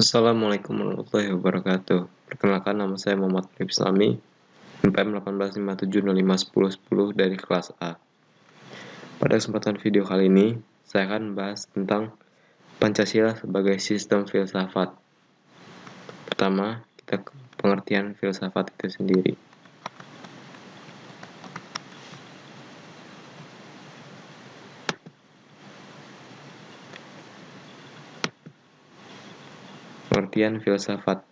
Assalamualaikum warahmatullahi wabarakatuh. Perkenalkan, nama saya Muhammad Arif Islami, NPM 1857051010 dari kelas A. Pada kesempatan video kali ini, saya akan membahas tentang Pancasila sebagai sistem filsafat. Pertama, kita pengertian filsafat itu sendiri. Pengertian filsafat.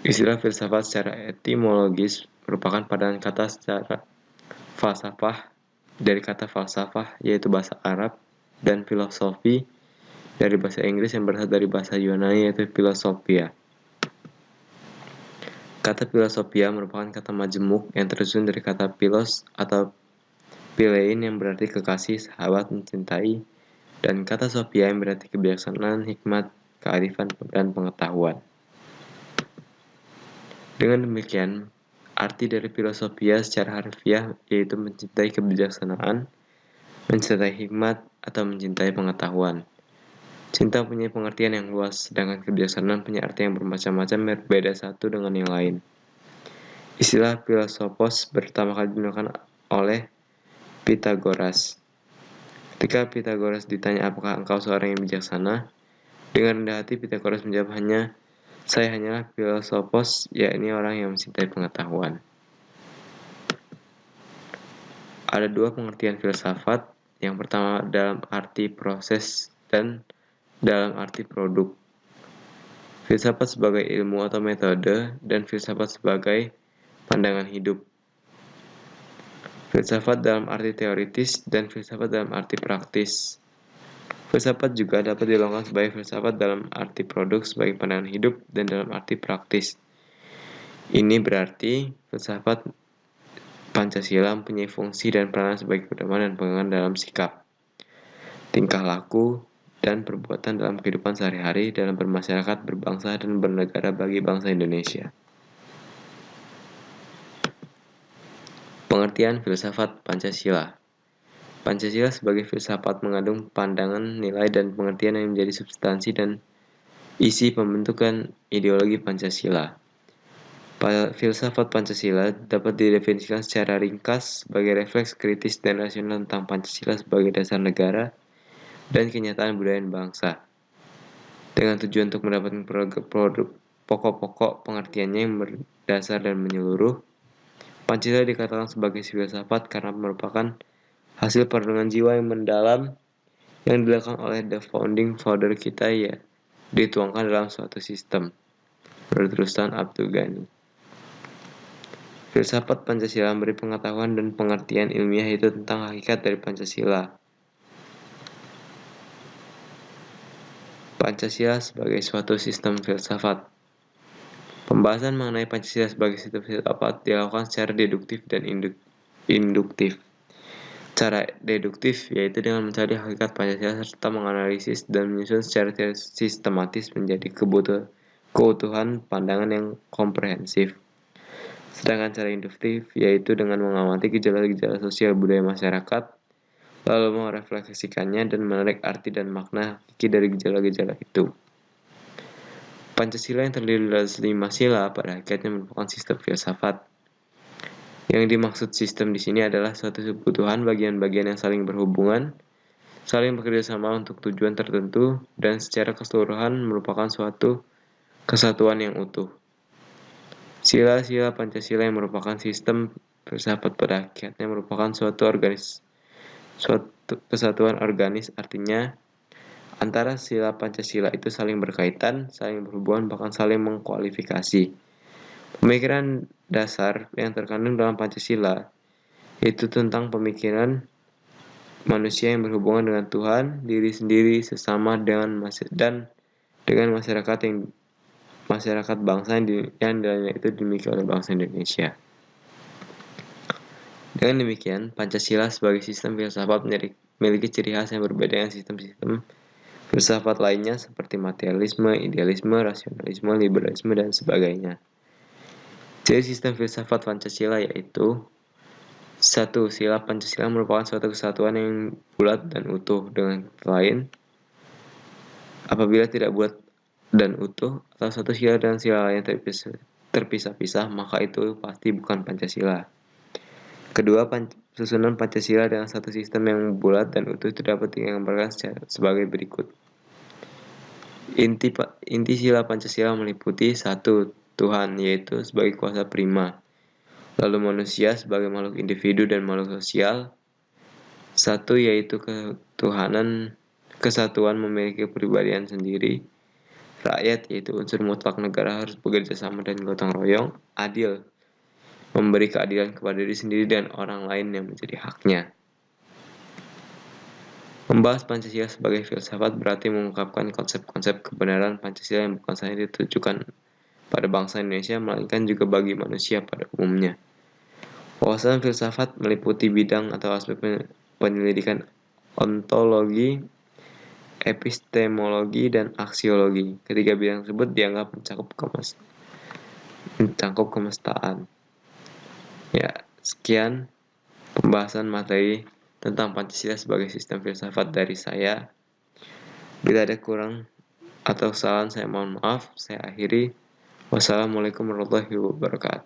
Istilah filsafat secara etimologis merupakan padanan kata secara falsafah dari kata falsafah, yaitu bahasa Arab, dan filosofi dari bahasa Inggris yang berasal dari bahasa Yunani, yaitu philosophia. Kata philosophia merupakan kata majemuk yang tersusun dari kata philos atau philein yang berarti kekasih, sahabat, mencintai, dan kata sophia yang berarti kebijaksanaan, hikmat, kearifan, dan pengetahuan. Dengan demikian, arti dari filosophia secara harfiah yaitu mencintai kebijaksanaan, mencintai hikmat, atau mencintai pengetahuan. Cinta punya pengertian yang luas, sedangkan kebijaksanaan punya arti yang bermacam-macam, berbeda satu dengan yang lain. Istilah filosofos pertama kali digunakan oleh Pythagoras. Ketika Pythagoras ditanya apakah engkau seorang yang bijaksana, dengan rendah hati Pythagoras menjawab, saya hanyalah filosofos, yakni orang yang mencintai pengetahuan. Ada dua pengertian filsafat, yang pertama dalam arti proses dan dalam arti produk. Filsafat sebagai ilmu atau metode, dan filsafat sebagai pandangan hidup. Filsafat dalam arti teoritis dan filsafat dalam arti praktis. Filsafat juga dapat digolongkan sebagai filsafat dalam arti produk sebagai pandangan hidup dan dalam arti praktis. Ini berarti filsafat Pancasila mempunyai fungsi dan peranan sebagai pedoman dan pegangan dalam sikap, tingkah laku, dan perbuatan dalam kehidupan sehari-hari dalam bermasyarakat, berbangsa, dan bernegara bagi bangsa Indonesia. Pengertian filsafat Pancasila. Pancasila sebagai filsafat mengandung pandangan, nilai, dan pengertian yang menjadi substansi dan isi pembentukan ideologi Pancasila. Filsafat Pancasila dapat didefinisikan secara ringkas sebagai refleks kritis dan rasional tentang Pancasila sebagai dasar negara dan kenyataan budaya bangsa, dengan tujuan untuk mendapatkan produk pokok-pokok pengertiannya yang berdasar dan menyeluruh. Pancasila dikatakan sebagai filsafat karena merupakan hasil perenungan jiwa yang mendalam yang dilakukan oleh the founding father kita, ya dituangkan dalam suatu sistem. Menurut Rustan Abdul-Ghani, filsafat Pancasila memberi pengetahuan dan pengertian ilmiah itu tentang hakikat dari Pancasila. Pancasila sebagai suatu sistem filsafat. Pembahasan mengenai Pancasila sebagai sistem filsafat dilakukan secara deduktif dan induktif. Cara deduktif yaitu dengan mencari hakikat Pancasila serta menganalisis dan menyusun secara sistematis menjadi keutuhan pandangan yang komprehensif. Sedangkan cara induktif yaitu dengan mengamati gejala-gejala sosial budaya masyarakat, lalu merefleksikannya dan menarik arti dan makna hakiki dari gejala-gejala itu. Pancasila yang terdiri dari 5 sila pada hakikatnya merupakan sistem filsafat. Yang dimaksud sistem di sini adalah suatu kebutuhan bagian-bagian yang saling berhubungan, saling bekerja sama untuk tujuan tertentu, dan secara keseluruhan merupakan suatu kesatuan yang utuh. Sila-sila Pancasila yang merupakan sistem filsafat pada hakikatnya merupakan suatu kesatuan organis, artinya antara sila Pancasila itu saling berkaitan, saling berhubungan, bahkan saling mengkualifikasi. Pemikiran dasar yang terkandung dalam Pancasila itu tentang pemikiran manusia yang berhubungan dengan Tuhan, diri sendiri, sesama, dan dengan masyarakat bangsa yang dalamnya itu dimiliki oleh bangsa Indonesia. Dengan demikian, Pancasila sebagai sistem filsafat memiliki ciri khas yang berbeda dengan sistem-sistem filsafat lainnya seperti materialisme, idealisme, rasionalisme, liberalisme, dan sebagainya. Ciri sistem filsafat Pancasila yaitu 1. Sila Pancasila merupakan suatu kesatuan yang bulat dan utuh. Dengan lain, apabila tidak bulat dan utuh, atau satu sila dan sila lain terpisah-pisah, maka itu pasti bukan Pancasila. Kedua, susunan Pancasila dengan satu sistem yang bulat dan utuh itu dapat digambarkan sebagai berikut. Inti sila Pancasila meliputi satu, Tuhan, yaitu sebagai kuasa prima. Lalu manusia sebagai makhluk individu dan makhluk sosial. Satu, yaitu ketuhanan, kesatuan memiliki kepribadian sendiri. Rakyat, yaitu unsur mutlak negara harus bekerja sama dan gotong royong. Adil, memberi keadilan kepada diri sendiri dan orang lain yang menjadi haknya. Membahas Pancasila sebagai filsafat berarti mengungkapkan konsep-konsep kebenaran Pancasila yang bukan saja ditujukan pada bangsa Indonesia, melainkan juga bagi manusia pada umumnya. Wawasan filsafat meliputi bidang atau aspek penyelidikan ontologi, epistemologi, dan aksiologi. Ketiga bidang tersebut dianggap mencakup kemestaan. Ya, sekian pembahasan materi tentang Pancasila sebagai sistem filsafat dari saya. Bila ada kurang atau kesalahan, saya mohon maaf. Saya akhiri. Wassalamualaikum warahmatullahi wabarakatuh.